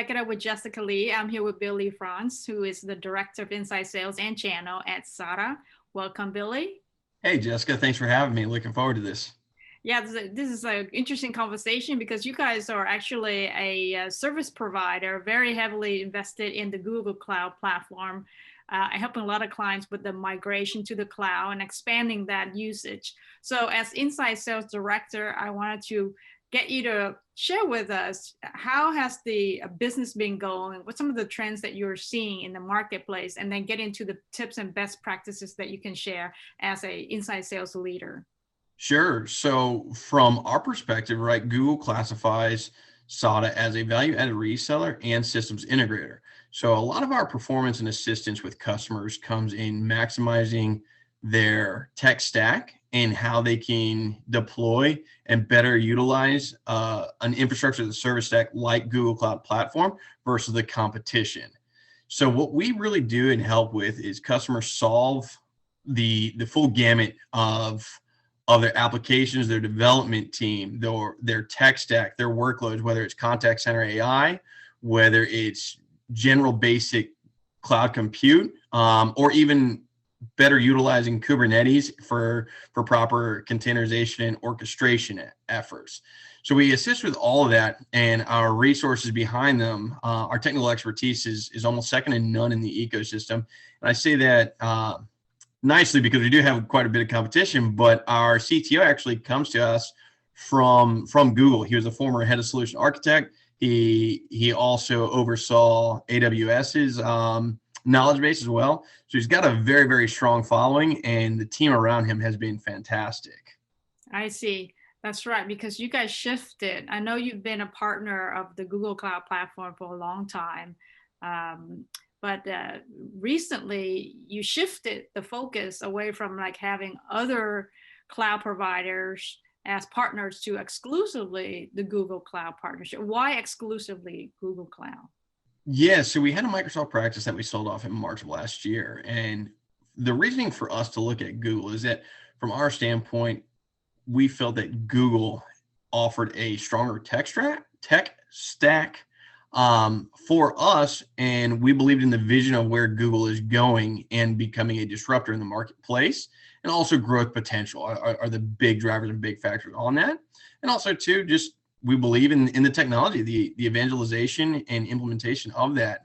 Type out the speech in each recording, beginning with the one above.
Executive with Jessica Lee. I'm here with Billy Franz, who is the Director of Inside Sales and Channel at SADA. Welcome, Billy. Hey, Jessica, thanks for having me. Looking forward to this. Yeah, this is an interesting conversation because you guys are actually a service provider, very heavily invested in the Google Cloud platform, helping a lot of clients with the migration to the cloud and expanding that usage. So as Inside Sales Director, I wanted to get you to share with us how has the business been going, what some of the trends that you're seeing in the marketplace, and then get into the tips and best practices that you can share as a inside sales leader. Sure. So from our perspective, right, Google classifies SADA as a value-added reseller and systems integrator. So a lot of our performance and assistance with customers comes in maximizing their tech stack and how they can deploy and better utilize an infrastructure as a service stack like Google Cloud Platform versus the competition. So what we really do and help with is customers solve the full gamut of their applications, their development team, their tech stack, their workloads, whether it's contact center AI, whether it's general basic cloud compute, or even better utilizing Kubernetes for proper containerization and orchestration efforts. So we assist with all of that, and our resources behind them, our technical expertise is almost second to none in the ecosystem. And I say that nicely because we do have quite a bit of competition, but our CTO actually comes to us from Google. He was a former head of solution architect. He also oversaw AWS's knowledge base as well. So he's got a very, very strong following, and the team around him has been fantastic. I see. That's right, because you guys shifted. I know you've been a partner of the Google Cloud Platform for a long time. But recently you shifted the focus away from like having other cloud providers as partners to exclusively the Google Cloud partnership. Why exclusively Google Cloud? Yeah, so we had a Microsoft practice that we sold off in March of last year. And the reasoning for us to look at Google is that from our standpoint, we felt that Google offered a stronger tech stack for us, and we believed in the vision of where Google is going and becoming a disruptor in the marketplace, and also growth potential are the big drivers and big factors on that. And also too, just we believe in the technology, the evangelization and implementation of that.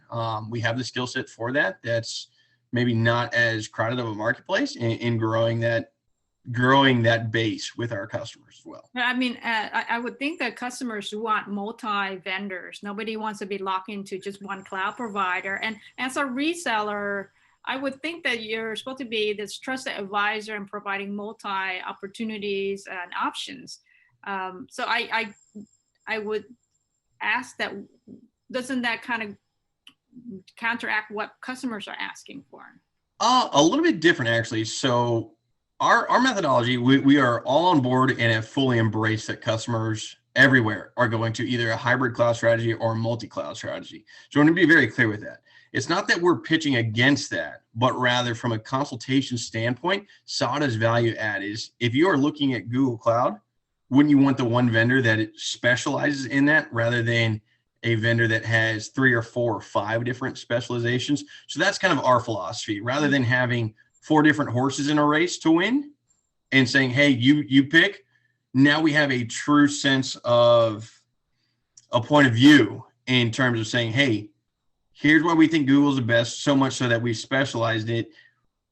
We have the skill set for that. That's maybe not as crowded of a marketplace in growing that base with our customers as well. I mean, I would think that customers want multi-vendors. Nobody wants to be locked into just one cloud provider. And as a reseller, I would think that you're supposed to be this trusted advisor and providing multi-opportunities and options. So I would ask that, doesn't that kind of counteract what customers are asking for? A little bit different, actually. So our methodology, we are all on board and have fully embraced that customers everywhere are going to either a hybrid cloud strategy or a multi-cloud strategy. So I want to be very clear with that. It's not that we're pitching against that, but rather from a consultation standpoint, SADA's value add is if you are looking at Google Cloud, wouldn't you want the one vendor that it specializes in that rather than a vendor that has 3 or 4 or 5 different specializations? So that's kind of our philosophy. Rather than having 4 different horses in a race to win and saying, hey, you pick, now we have a true sense of a point of view in terms of saying, hey, here's why we think Google's the best, so much so that we specialized it.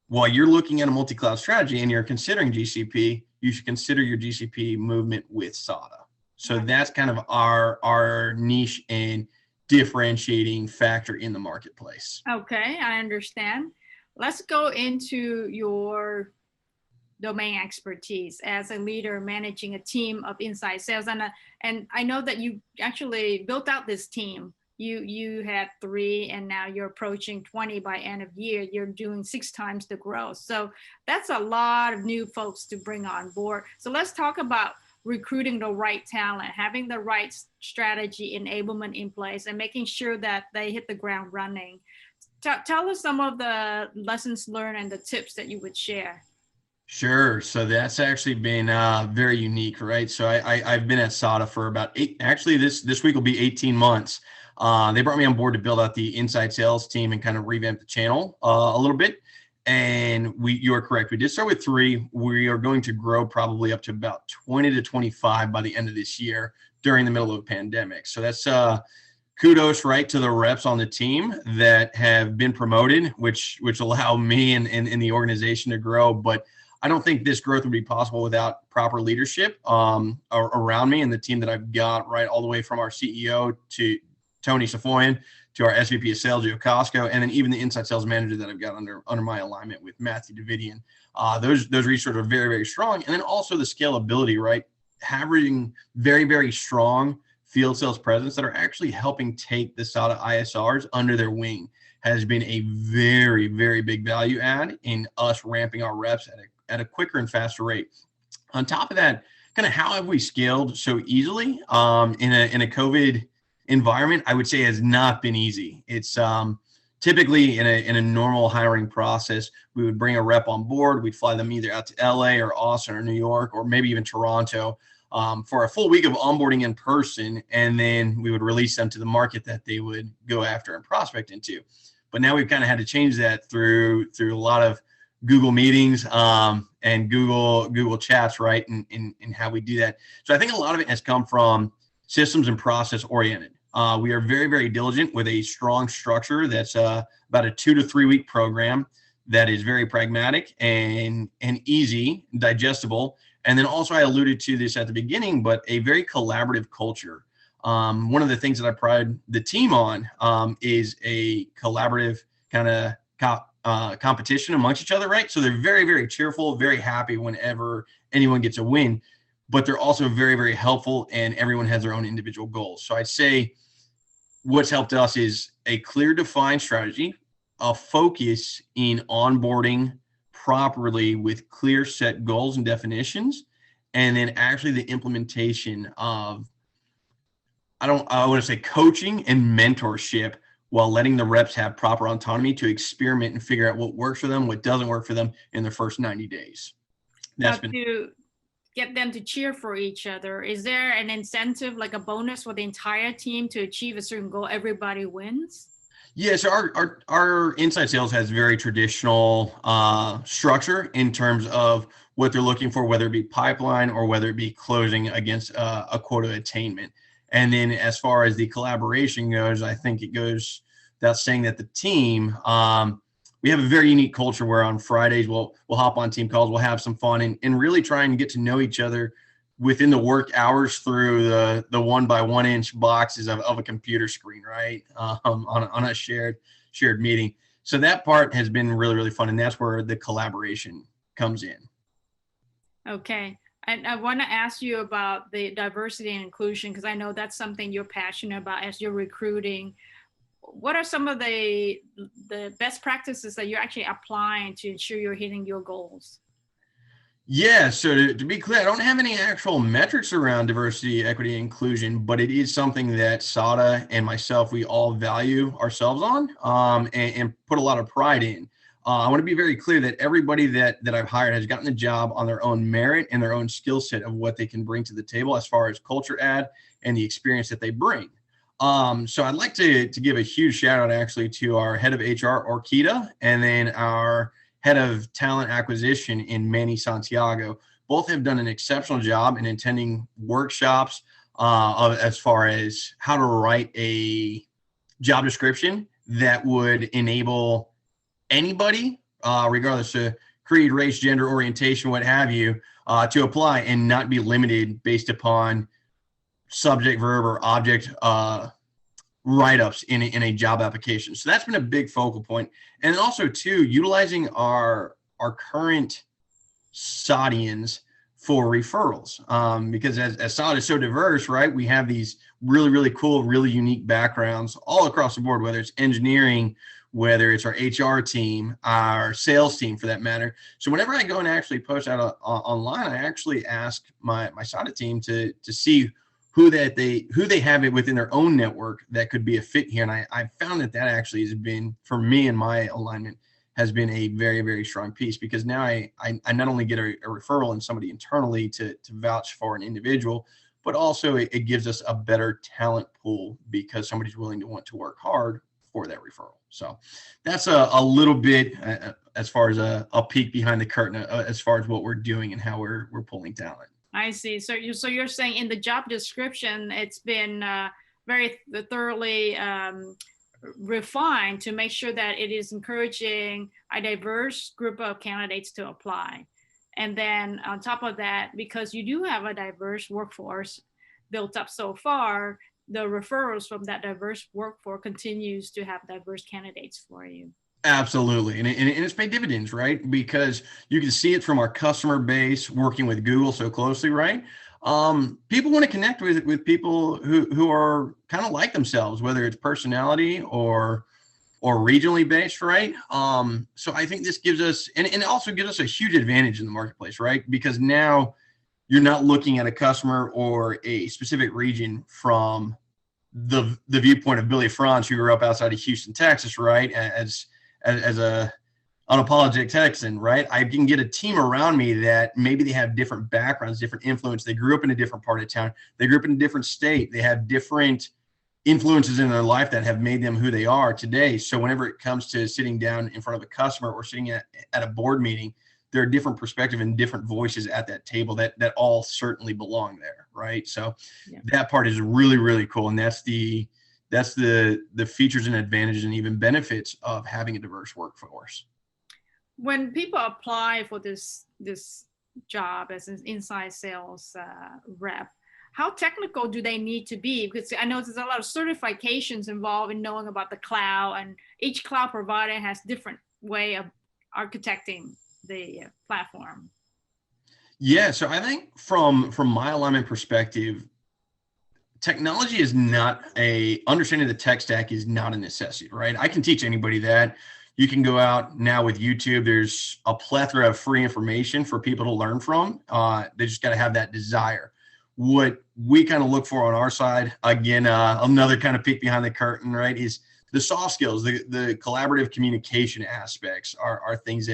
While you're looking at a multi-cloud strategy and you're considering GCP, you should consider your GCP movement with SADA. So that's kind of our niche and differentiating factor in the marketplace. Okay, I understand. Let's go into your domain expertise as a leader managing a team of inside sales. And I know that you actually built out this team. You had 3 and now you're approaching 20 by end of year. You're doing 6 times the growth. So that's a lot of new folks to bring on board. So let's talk about recruiting the right talent, having the right strategy enablement in place, and making sure that they hit the ground running. Tell us some of the lessons learned and the tips that you would share. Sure. So that's actually been very unique, right? So I've been at SADA for about 8, actually this week will be 18 months. They brought me on board to build out the inside sales team and kind of revamp the channel a little bit. And you are correct. We did start with 3. We are going to grow probably up to about 20 to 25 by the end of this year during the middle of a pandemic. So that's kudos, right, to the reps on the team that have been promoted, which allow me and the organization to grow. But I don't think this growth would be possible without proper leadership around me and the team that I've got, right, all the way from our CEO to Tony Safoyan, to our SVP of sales, Joe Costco, and then even the inside sales manager that I've got under my alignment with Matthew Davidian. Those resources are very, very strong. And then also the scalability, right? Having very, very strong field sales presence that are actually helping take the SADA ISRs under their wing has been a very, very big value add in us ramping our reps at a quicker and faster rate. On top of that, kind of how have we scaled so easily in a COVID environment? I would say has not been easy. It's typically in a normal hiring process, we would bring a rep on board. We'd fly them either out to LA or Austin or New York or maybe even Toronto for a full week of onboarding in person, and then we would release them to the market that they would go after and prospect into. But now we've kind of had to change that through a lot of Google meetings and Google chats, right, and how we do that. So I think a lot of it has come from systems and process oriented. We are very, very diligent with a strong structure that's about a 2 to 3 week program that is very pragmatic and easy, digestible. And then also I alluded to this at the beginning, but a very collaborative culture. One of the things that I pride the team on is a collaborative kind of competition amongst each other, right? So they're very, very cheerful, very happy whenever anyone gets a win, but they're also very, very helpful, and everyone has their own individual goals. So I'd say what's helped us is a clear, defined strategy, a focus in onboarding properly with clear set goals and definitions, and then actually the implementation of, I want to say coaching and mentorship while letting the reps have proper autonomy to experiment and figure out what works for them, what doesn't work for them in the first 90 days. That's been to get them to cheer for each other. Is there an incentive, like a bonus for the entire team to achieve a certain goal? Everybody wins? Yes, our inside sales has very traditional structure in terms of what they're looking for, whether it be pipeline or whether it be closing against a quota attainment. And then as far as the collaboration goes, I think it goes without saying that the team, we have a very unique culture where on Fridays we'll hop on team calls, we'll have some fun and really try and get to know each other within the work hours through the 1 by 1 inch boxes of a computer screen, right? On a shared meeting. So that part has been really, really fun. And that's where the collaboration comes in. Okay. And I want to ask you about the diversity and inclusion, because I know that's something you're passionate about as you're recruiting. What are some of the best practices that you're actually applying to ensure you're hitting your goals? Yeah, so to be clear, I don't have any actual metrics around diversity, equity, and inclusion, but it is something that SADA and myself, we all value ourselves on and put a lot of pride in. I want to be very clear that everybody that I've hired has gotten the job on their own merit and their own skill set of what they can bring to the table as far as culture add and the experience that they bring. So I'd like to give a huge shout out actually to our head of HR, Orkita, and then our head of talent acquisition in Manny Santiago. Both have done an exceptional job in attending workshops as far as how to write a job description that would enable anybody, regardless of creed, race, gender, orientation, what have you, to apply and not be limited based upon subject, verb, or object write-ups in a job application. So that's been a big focal point. And then also too, utilizing our current SADians for referrals, because as SADA is so diverse, right, we have these really, really cool, really unique backgrounds all across the board, whether it's engineering, whether it's our HR team, our sales team for that matter. So whenever I go and actually post out online, I actually ask my SADA team to see who they have it within their own network that could be a fit here. And I found that actually has been, for me and my alignment, has been a very, very strong piece, because now I not only get a referral and somebody internally to vouch for an individual, but also it gives us a better talent pool because somebody's willing to want to work hard for that referral. So that's a little bit as far as a peek behind the curtain as far as what we're doing and how we're pulling talent. I see. So you're saying in the job description, it's been very thoroughly refined to make sure that it is encouraging a diverse group of candidates to apply. And then on top of that, because you do have a diverse workforce built up so far, the referrals from that diverse workforce continues to have diverse candidates for you. Absolutely. And it's paid dividends, right? Because you can see it from our customer base working with Google so closely, right? People want to connect with people who are kind of like themselves, whether it's personality or regionally based, right? So I think this gives us, and it also gives us a huge advantage in the marketplace, right? Because now you're not looking at a customer or a specific region from the viewpoint of Billy Franz, who grew up outside of Houston, Texas, right? As a unapologetic Texan, right? I can get a team around me that maybe they have different backgrounds, different influence. They grew up in a different part of town. They grew up in a different state. They have different influences in their life that have made them who they are today. So whenever it comes to sitting down in front of a customer or sitting at a board meeting, there are different perspectives and different voices at that table that all certainly belong there, right? So that part is really, really cool. And that's the features and advantages and even benefits of having a diverse workforce. When people apply for this job as an inside sales rep, how technical do they need to be? Because I know there's a lot of certifications involved in knowing about the cloud, and each cloud provider has different way of architecting the platform. Yeah, so I think from my alignment perspective, technology is not understanding the tech stack is not a necessity, right? I can teach anybody that. You can go out now with YouTube. There's a plethora of free information for people to learn from. They just got to have that desire. What we kind of look for on our side, again, another kind of peek behind the curtain, right, is the soft skills, the collaborative communication aspects are things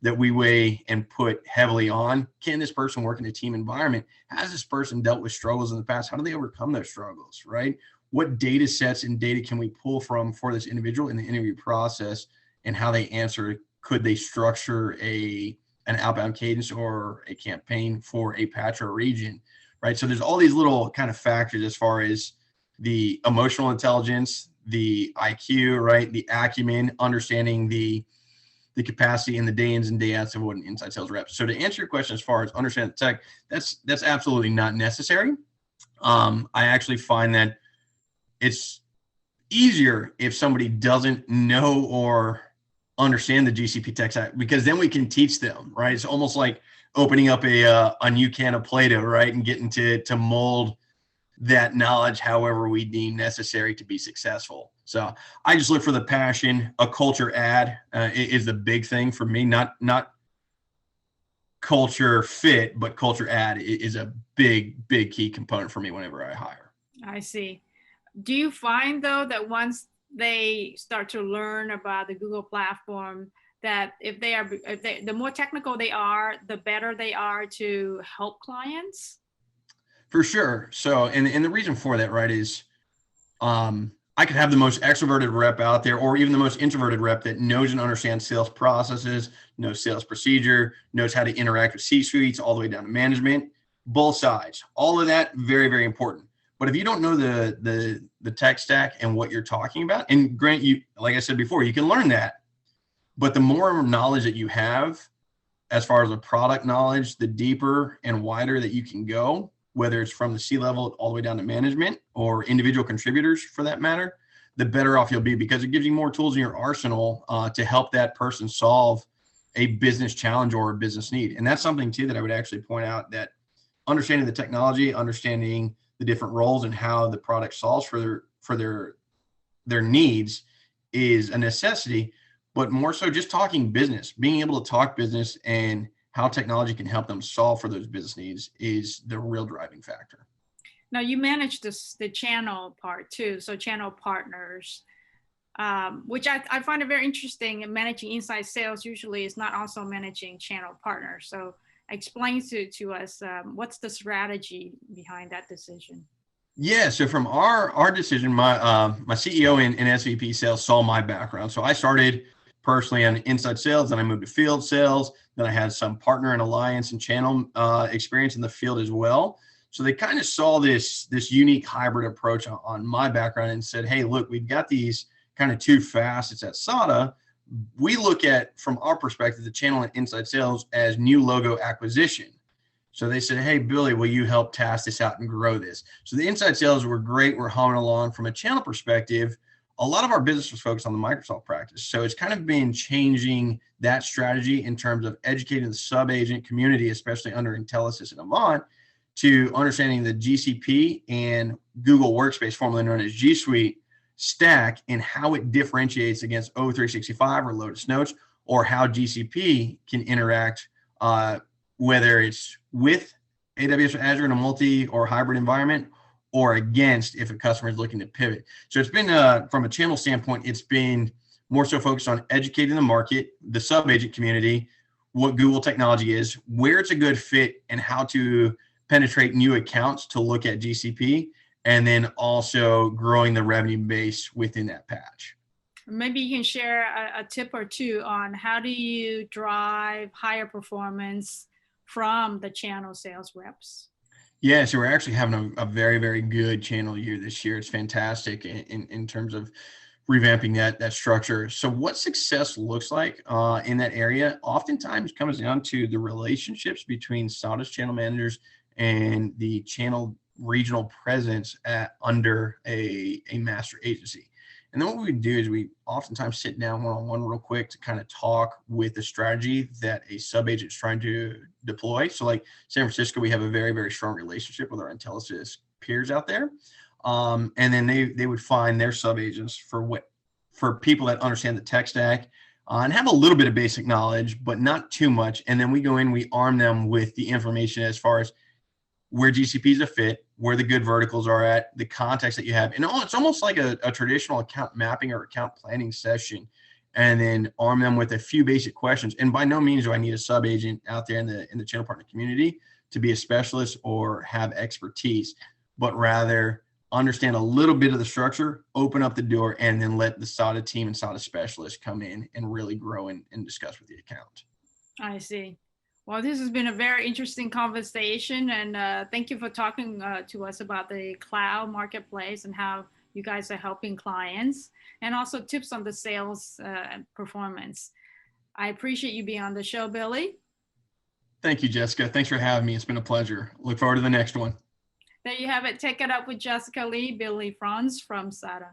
that we weigh and put heavily on. Can this person work in a team environment? Has this person dealt with struggles in the past? How do they overcome those struggles, right? What data sets and data can we pull from for this individual in the interview process, and how they answer? Could they structure an outbound cadence or a campaign for a patch or a region, right? So there's all these little kind of factors as far as the emotional intelligence, the IQ, right? The acumen, understanding the capacity and the day ins and day outs of what an inside sales rep. So to answer your question, as far as understanding the tech, that's absolutely not necessary. I actually find that it's easier if somebody doesn't know or understand the GCP tech stack, because then we can teach them, right? It's almost like opening up a new can of Play-Doh, right? And getting to mold that knowledge however we deem necessary to be successful. So I just look for the passion. A culture add is the big thing for me, not culture fit, but culture add is a big key component for me whenever I hire. I see. Do you find though that once they start to learn about the Google platform, that the more technical they are, the better they are to help clients? For sure. So, and the reason for that, right, is I could have the most extroverted rep out there, or even the most introverted rep that knows and understands sales processes, knows sales procedure, knows how to interact with C-suites all the way down to management, both sides. All of that, very, very important. But if you don't know the tech stack and what you're talking about, and grant you, like I said before, you can learn that, but the more knowledge that you have, as far as the product knowledge, the deeper and wider that you can go, whether it's from the C-level all the way down to management or individual contributors for that matter, the better off you'll be, because it gives you more tools in your arsenal to help that person solve a business challenge or a business need. And that's something too that I would actually point out, that understanding the technology, understanding the different roles and how the product solves for their needs is a necessity, but more so just talking business, being able to talk business and how technology can help them solve for those business needs is the real driving factor. Now you manage the channel part too. So channel partners, which I find it very interesting. And managing inside sales usually is not also managing channel partners. So explain to us what's the strategy behind that decision. Yeah, so from our decision, my CEO and SVP sales saw my background. So I started personally on inside sales, then I moved to field sales, then I had some partner and alliance and channel experience in the field as well. So they kind of saw this unique hybrid approach on my background and said, hey, look, we've got these kind of two facets at SADA. We look at, from our perspective, the channel and inside sales as new logo acquisition. So they said, hey, Billy, will you help task this out and grow this? So the inside sales were great. We're humming along. From a channel perspective, a lot of our business was focused on the Microsoft practice. So it's kind of been changing that strategy in terms of educating the sub-agent community, especially under Intelisys and Avant, to understanding the GCP and Google Workspace, formerly known as G Suite, stack and how it differentiates against O365 or Lotus Notes, or how GCP can interact, whether it's with AWS or Azure in a multi or hybrid environment, or against if a customer is looking to pivot. So it's been, from a channel standpoint, it's been more so focused on educating the market, the sub-agent community, what Google technology is, where it's a good fit, and how to penetrate new accounts to look at GCP, and then also growing the revenue base within that patch. Maybe you can share a tip or two on how do you drive higher performance from the channel sales reps? Yeah, so we're actually having a very, very good channel year this year. It's fantastic in terms of revamping that structure. So what success looks like in that area oftentimes comes down to the relationships between SADA's channel managers and the channel regional presence under a master agency. And then what we do is we oftentimes sit down one-on-one real quick to kind of talk with the strategy that a sub-agent is trying to deploy. So like San Francisco, we have a very, very strong relationship with our Intelisys peers out there. And then they would find their sub-agents for people that understand the tech stack and have a little bit of basic knowledge, but not too much. And then we go in, we arm them with the information as far as where GCP is a fit, where the good verticals are at, the context that you have. And it's almost like a traditional account mapping or account planning session, and then arm them with a few basic questions. And by no means do I need a sub-agent out there in the channel partner community to be a specialist or have expertise, but rather understand a little bit of the structure, open up the door, and then let the SADA team and SADA specialists come in and really grow and discuss with the account. I see. Well, this has been a very interesting conversation, and thank you for talking to us about the cloud marketplace and how you guys are helping clients, and also tips on the sales performance. I appreciate you being on the show, Billy. Thank you, Jessica. Thanks for having me. It's been a pleasure. Look forward to the next one. There you have it. Take it up with Jessica Lee, Billy Franz from SADA.